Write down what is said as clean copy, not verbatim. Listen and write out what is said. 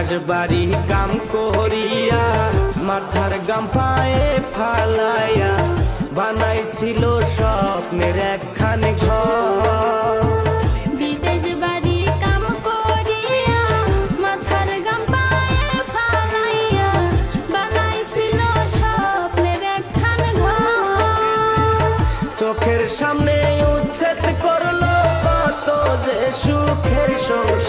বিকাশ বাড়ি কাম করিয়া মাথার গাম পায়ে ফালাইয়া বানাইছিল স্বপ্নের একখান ঘর। বিদেশ বাড়ি কাম করিয়া মাথার গাম পায়ে ফালাইয়া বানাইছিল স্বপ্নের একখান ঘর। চোখের সামনে উচ্ছেদ করলো কত যে সুখের সংসার।